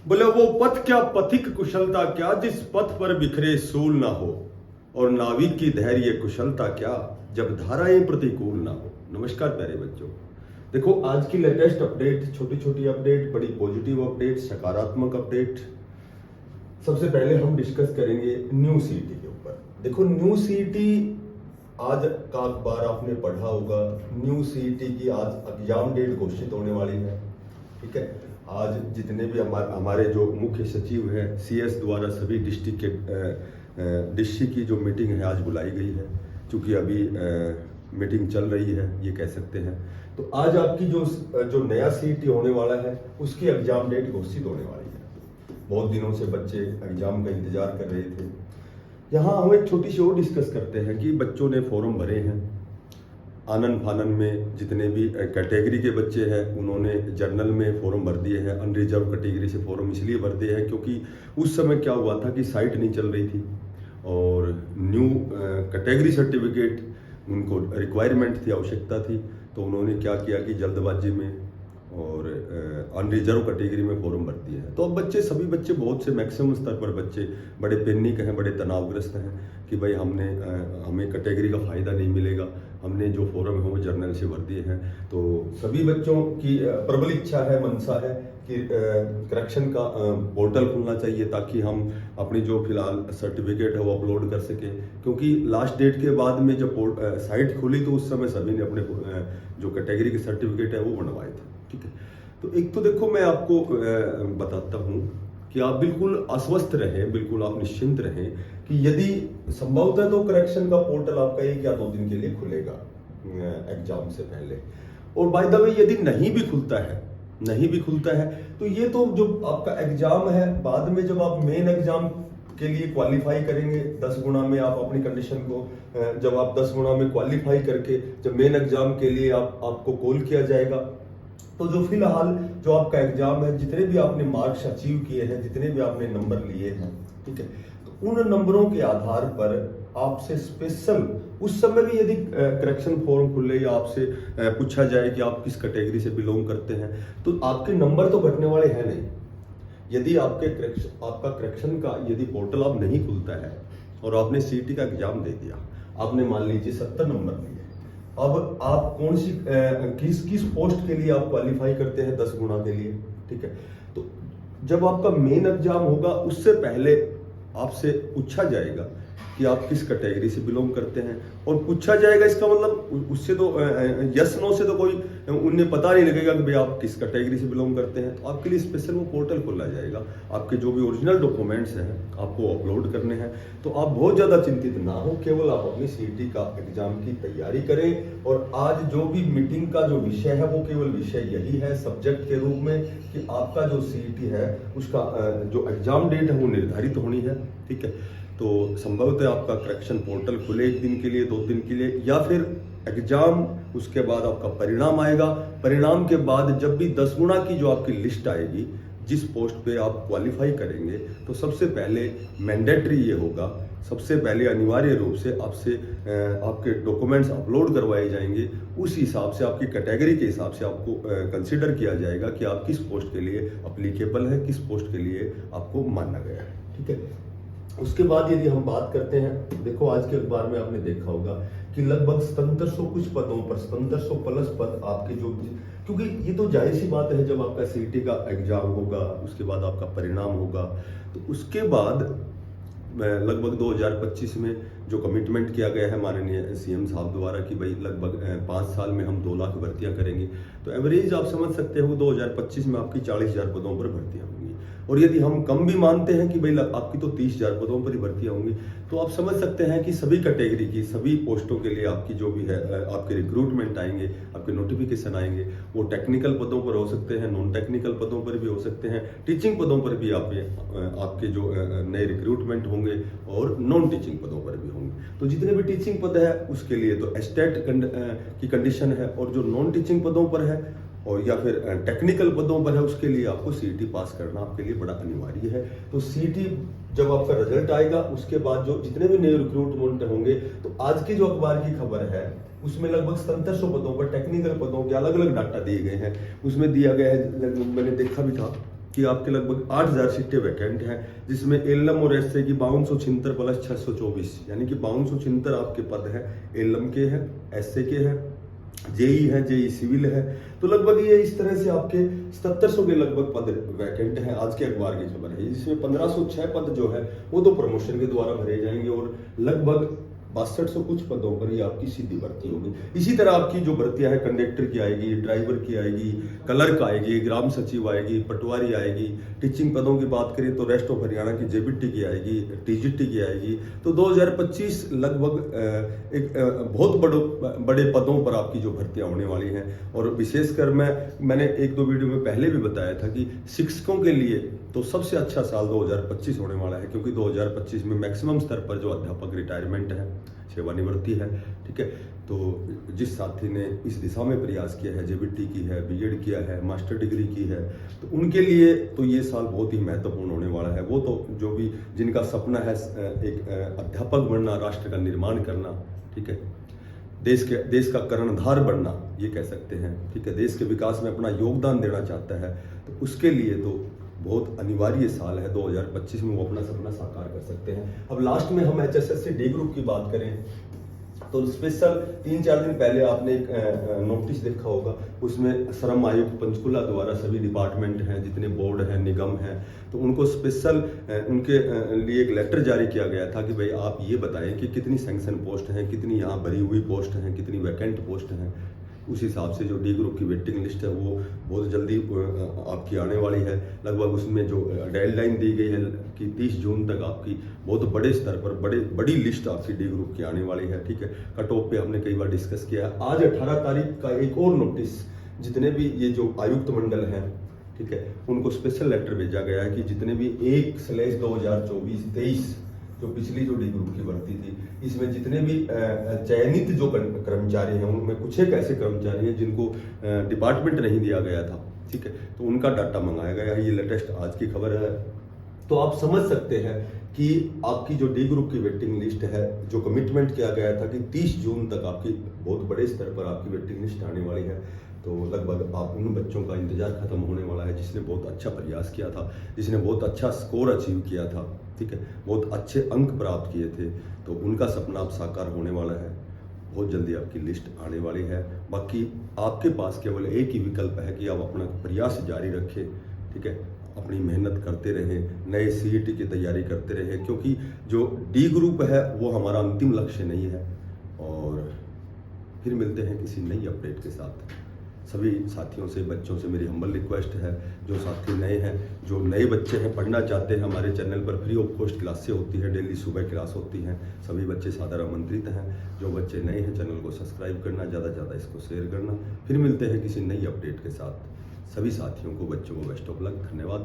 बोले वो पथ क्या, पथिक कुशलता क्या, जिस पथ पर बिखरे सूल ना हो, और नाविक की धैर्य कुशलता क्या, जब धाराएं प्रतिकूल ना हो। नमस्कार प्यारे बच्चों, देखो आज की लेटेस्ट अपडेट, छोटी छोटी अपडेट, बड़ी पॉजिटिव अपडेट, सकारात्मक अपडेट। सबसे पहले हम डिस्कस करेंगे न्यू सीईटी के ऊपर। देखो न्यू सीईटी, आज का अखबार आपने पढ़ा होगा, न्यू सीईटी की आज एग्जाम डेट घोषित होने वाली है। ठीक है, आज जितने भी हमारे जो मुख्य सचिव हैं सीएस द्वारा सभी डिस्ट्रिक्ट की जो मीटिंग है आज बुलाई गई है, क्योंकि अभी मीटिंग चल रही है ये कह सकते हैं। तो आज आपकी जो नया सीईटी होने वाला है उसकी एग्जाम डेट घोषित होने वाली है। बहुत दिनों से बच्चे एग्जाम का इंतजार कर रहे थे। यहाँ हम एक छोटी सी और डिस्कस करते हैं कि बच्चों ने फॉर्म भरे हैं, आनन फानन में जितने भी कैटेगरी के बच्चे हैं उन्होंने जर्नल में फॉर्म भर दिए हैं। अनरिजर्व कैटेगरी से फॉर्म इसलिए भर दिए हैं क्योंकि उस समय क्या हुआ था कि साइट नहीं चल रही थी और न्यू कैटेगरी सर्टिफिकेट उनको रिक्वायरमेंट थी, आवश्यकता थी। तो उन्होंने क्या किया कि जल्दबाजी में और अनरिजर्व कैटेगरी में फॉर्म भर दिए हैं। तो अब बच्चे, सभी बच्चे, बहुत से मैक्सिमम स्तर पर बच्चे बड़े पैनिक हैं, बड़े तनावग्रस्त हैं कि भाई हमें कैटेगरी का फ़ायदा नहीं मिलेगा, हमने जो फॉर्म है वो जर्नल से भर दिए हैं। तो सभी बच्चों की प्रबल इच्छा है, मनसा है कि करेक्शन का पोर्टल खुलना चाहिए ताकि हम अपनी जो फिलहाल सर्टिफिकेट है वो अपलोड कर सकें। क्योंकि लास्ट डेट के बाद में जब साइट खुली तो उस समय सभी ने अपने जो कैटेगरी के सर्टिफिकेट है वो बनवाए थे। ठीक है, तो एक तो देखो मैं आपको बताता हूँ कि आप बिल्कुल आश्वस्त रहें, बिल्कुल आप निश्चिंत रहें कि यदि संभवतः है तो करेक्शन का पोर्टल आपका 1 या 2 दिन के लिए खुलेगा एग्जाम से पहले। और बाय द वे यदि नहीं भी खुलता है तो ये तो जो आपका एग्जाम है, बाद में जब आप मेन एग्जाम के लिए क्वालिफाई करेंगे 10 गुना में आप अपनी कंडीशन को, जब आप 10 गुना में क्वालिफाई करके जब मेन एग्जाम के लिए आपको कॉल किया जाएगा, तो जो फिलहाल जो आपका एग्जाम है, जितने भी आपने मार्क्स अचीव किए हैं, जितने भी आपने नंबर लिए हैं, ठीक है, तो उन नंबरों के आधार पर आपसे स्पेशल उस समय भी यदि करेक्शन फॉर्म खुले या आपसे पूछा जाए कि आप किस कैटेगरी से बिलोंग करते हैं, तो आपके नंबर तो घटने वाले हैं नहीं। यदि आपका करेक्शन का यदि पोर्टल अब नहीं खुलता है और आपने सीईटी का एग्जाम दे दिया, आपने मान लीजिए 70 नंबर लिए, अब आप कौन सी किस पोस्ट के लिए आप क्वालिफाई करते हैं 10 गुना के लिए, ठीक है, तो जब आपका मेन एग्जाम होगा उससे पहले आपसे पूछा जाएगा कि आप किस कैटेगरी से बिलोंग करते हैं। और पूछा जाएगा इसका मतलब उससे तो यस नो से तो कोई उन्हें पता नहीं लगेगा कि भाई आप किस कैटेगरी से बिलोंग करते हैं। तो आपके लिए स्पेशल वो पोर्टल खोला जाएगा, आपके जो भी ओरिजिनल डॉक्यूमेंट्स हैं आपको अपलोड करने हैं। तो आप बहुत ज़्यादा चिंतित ना हो, केवल आप अपनी सीईटी का एग्जाम की तैयारी करें। और आज जो भी मीटिंग का जो विषय है वो केवल विषय यही है सब्जेक्ट के रूप में कि आपका जो सीईटी है उसका जो एग्जाम डेट है वो निर्धारित होनी है। ठीक है, तो संभवतः आपका करेक्शन पोर्टल खुले 1 दिन के लिए, 2 दिन के लिए, या फिर एग्जाम, उसके बाद आपका परिणाम आएगा। परिणाम के बाद जब भी 10 गुना की जो आपकी लिस्ट आएगी, जिस पोस्ट पे आप क्वालिफाई करेंगे, तो सबसे पहले मैंडेटरी ये होगा, सबसे पहले अनिवार्य रूप से आपसे आपके डॉक्यूमेंट्स अपलोड करवाए जाएंगे। उस हिसाब से आपकी कैटेगरी के हिसाब से आपको कंसिडर किया जाएगा कि आप किस पोस्ट के लिए अप्लीकेबल है, किस पोस्ट के लिए आपको माना गया है। ठीक है, उसके बाद यदि हम बात करते हैं, देखो आज के अखबार में आपने देखा होगा कि लगभग 1700 कुछ पदों पर 1700 प्लस पद आपके जो, क्योंकि ये तो जाहिर सी बात है जब आपका सीईटी का एग्जाम होगा उसके बाद आपका परिणाम होगा, तो उसके बाद लगभग 2025 में जो कमिटमेंट किया गया है माननीय सीएम साहब द्वारा कि भाई लगभग 5 साल में हम 2 लाख भर्तियां करेंगे, तो एवरेज आप समझ सकते हो 2025 में आपकी 40,000 पदों पर भर्तियां होंगी। और यदि हम कम भी मानते हैं कि भाई आपकी तो 30,000 पदों पर ही भर्तियां होंगी, तो आप समझ सकते हैं कि सभी कैटेगरी की सभी पोस्टों के लिए आपकी जो भी है आपके रिक्रूटमेंट आएंगे, आपके नोटिफिकेशन आएंगे। वो टेक्निकल पदों पर हो सकते हैं, नॉन टेक्निकल पदों पर भी हो सकते हैं, टीचिंग पदों पर भी आपके जो नए रिक्रूटमेंट होंगे और नॉन टीचिंग पदों पर भी होंगे। तो जितने भी टीचिंग पद है उसके लिए तो एस्टेट की कंडीशन है, और जो नॉन टीचिंग पदों पर है और या फिर टेक्निकल पदों पर है उसके लिए आपको सीईटी पास करना आपके लिए बड़ा अनिवार्य है। तो सीईटी जब आपका रिजल्ट आएगा उसके बाद जो जितने भी नए रिक्रूटमेंट होंगे, तो आज की जो अखबार की खबर है उसमें लगभग 1700 पदों पर टेक्निकल पदों के अलग अलग डाटा दिए गए हैं। उसमें दिया गया है, मैंने देखा भी था कि आपके लगभग 8000 सीटें वैकेंट हैं, जिसमें एलएम और एसए की 5276 प्लस 624, यानी कि 5276 आपके पद हैं, एलएम के हैं, एसए के हैं, जेई है, जेई सिविल है। तो लगभग ये इस तरह से आपके 7700 के लगभग पद वैकेंट हैं। आज के अखबार की खबर है, जिसमें 1506 पद जो है वो तो प्रमोशन के द्वारा भरे जाएंगे और लगभग 6200 कुछ पदों पर ही आपकी सीधी भर्ती होगी। इसी तरह आपकी जो भर्तियां हैं, कंडक्टर की आएगी, ड्राइवर की आएगी, क्लर्क आएगी, ग्राम सचिव आएगी, पटवारी आएगी। टीचिंग पदों की बात करें तो रेस्ट ऑफ हरियाणा की जेबीटी की आएगी, टीजीटी की आएगी। तो 2025 लगभग एक बहुत बड़े पदों पर आपकी जो भर्तियां होने वाली हैं। और विशेषकर मैंने एक दो वीडियो में पहले भी बताया था कि शिक्षकों के लिए तो सबसे अच्छा साल 2025 होने वाला है, क्योंकि 2025 में मैक्सिमम स्तर पर जो अध्यापक रिटायरमेंट है, सेवानिवृत्ति है, ठीक है। तो जिस साथी ने इस दिशा में प्रयास किया है, जेबीटी की है, बीएड किया है, मास्टर डिग्री की है, तो उनके लिए तो ये साल बहुत ही महत्वपूर्ण होने वाला है। वो तो जो भी जिनका सपना है एक अध्यापक बनना, राष्ट्र का निर्माण करना, ठीक है, देश का कर्णधार बनना, ये कह सकते हैं, ठीक है, देश के विकास में अपना योगदान देना चाहता है, तो उसके लिए तो बहुत अनिवार्य साल है 2025 में वो अपना सपना साकार कर सकते हैं। अब लास्ट में हम एचएसएससी डी ग्रुप की बात करें तो स्पेशल 3-4 दिन पहले आपने एक नोटिस देखा होगा, उसमें श्रम आयुक्त पंचकुला द्वारा सभी डिपार्टमेंट हैं, जितने बोर्ड हैं, निगम हैं, तो उनको स्पेशल उनके लिए एक लेटर जारी किया गया था कि भाई आप ये बताएं कि कितनी सैंक्शन पोस्ट हैं, कितनी यहाँ भरी हुई पोस्ट हैं, कितनी वैकेंट पोस्ट हैं। उस हिसाब से जो डी ग्रुप की वेटिंग लिस्ट है वो बहुत जल्दी आपकी आने वाली है। लगभग उसमें जो डेडलाइन दी गई है कि 30 जून तक आपकी बहुत बड़े स्तर पर बड़ी लिस्ट आपकी डी ग्रुप की आने वाली है, ठीक है। कट ऑफ पे हमने कई बार डिस्कस किया है। आज 18 तारीख का एक और नोटिस, जितने भी ये जो आयुक्त मंडल हैं, ठीक है, उनको स्पेशल लेटर भेजा गया है कि जितने भी 1/2024-23 जो पिछली जो डी ग्रुप की भर्ती थी, इसमें जितने भी चयनित जो कर्मचारी हैं, उनमें कुछ एक ऐसे कर्मचारी हैं जिनको डिपार्टमेंट नहीं दिया गया था, ठीक है, तो उनका डाटा मंगाया गया है। ये लेटेस्ट आज की खबर है। तो आप समझ सकते हैं कि आपकी जो डी ग्रुप की वेटिंग लिस्ट है, जो कमिटमेंट किया गया था कि 30 जून तक आपकी बहुत बड़े स्तर पर आपकी वेटिंग लिस्ट आने वाली है, तो लगभग आप उन बच्चों का इंतजार खत्म होने वाला है जिसने बहुत अच्छा प्रयास किया था, जिसने बहुत अच्छा स्कोर अचीव किया था, ठीक है, बहुत अच्छे अंक प्राप्त किए थे, तो उनका सपना अब साकार होने वाला है। बहुत जल्दी आपकी लिस्ट आने वाली है। बाकी आपके पास केवल एक ही विकल्प है कि आप अपना प्रयास जारी रखें, ठीक है, अपनी मेहनत करते रहें, नए सीईटी की तैयारी करते रहें, क्योंकि जो डी ग्रुप है वो हमारा अंतिम लक्ष्य नहीं है। और फिर मिलते हैं किसी नई अपडेट के साथ। सभी साथियों से, बच्चों से मेरी हम्बल रिक्वेस्ट है, जो साथी नए हैं, जो नए बच्चे हैं, पढ़ना चाहते हैं, हमारे चैनल पर फ्री ऑफ कॉस्ट क्लासें होती हैं, डेली सुबह क्लास होती हैं, सभी बच्चे सादर आमंत्रित हैं। जो बच्चे नए हैं, चैनल को सब्सक्राइब करना, ज़्यादा से ज़्यादा इसको शेयर करना। फिर मिलते हैं किसी नई अपडेट के साथ। सभी साथियों को, बच्चों को बेस्ट ऑफ लक। धन्यवाद।